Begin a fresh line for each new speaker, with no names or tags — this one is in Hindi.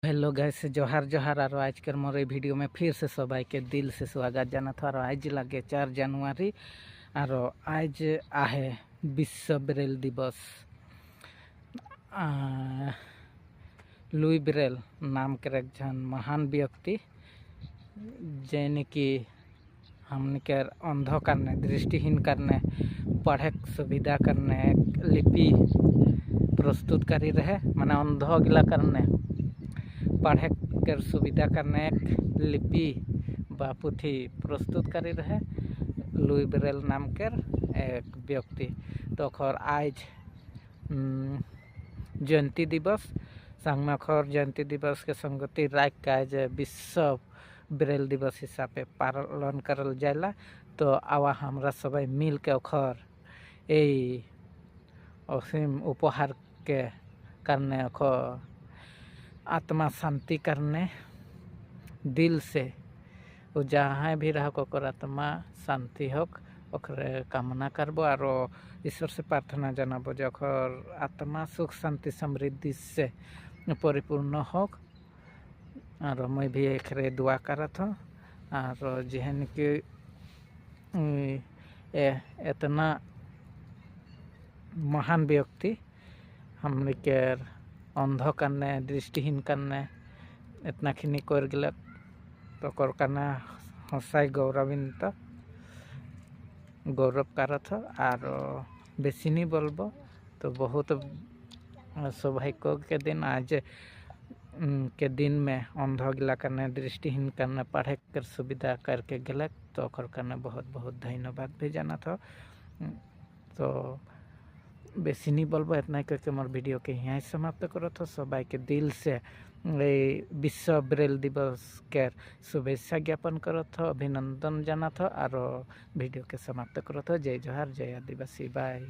हेलो गैस, जोहार जोहार। और आज कर मोर वीडियो में फिर से सबाई के दिल से स्वागत जाना था। और आज लगे 4 जनवरी और आज आहे विश्व ब्रेल दिवस। लुई ब्रेल नाम के एक जन महान व्यक्ति जैन की हमने के अंध करने, दृष्टिहीन करने, पढ़े सुविधा करने लिपि प्रस्तुत करी रहे, माने अंध गिला करने पढ़े कर सुविधा करने एक लिपि बा पुथी प्रस्तुत करी रहे लुई ब्रेल नाम के एक व्यक्ति। तो खर आज जयंती दिवस संग खर जयंती दिवस के संगति राख के आज विश्व ब्रेल दिवस हिसाब पालन करल जाला। तो आवा हमरा सब मिल के खर असीम उपहार के करने खर आत्मा शांति करने दिल से वो जहाँ भी रह को आत्मा शांति होक ओकरे कामना करबो और ईश्वर से प्रार्थना जानबो जखर आत्मा सुख शांति समृद्धि से परिपूर्ण होक। और मैं भी एक दुआ करत हूँ और जेहन कि इतना महान व्यक्ति हमने के अंध करने, दृष्टिहीन करने इतना खिनी कर गलक तो करना हंसाई गौरव करत और बेसी नहीं बोलबो। तो बहुत सौभाग्य के दिन आज के दिन में अंध गिला करने, दृष्टिहीन करने, पढ़े कर सुविधा करके गलक तो करना बहुत बहुत धन्यवाद भी जाना था। तो बेसी नहीं बोलबो, इतना करके मोर वीडियो के यहाँ समाप्त करो तो सबाई के दिल से विश्व ब्रेल दिवस के शुभेच्छा ज्ञापन करो तो अभिनंदन जाना था और वीडियो के समाप्त करो तो जय जोहार, जय आदिवासी, बाय।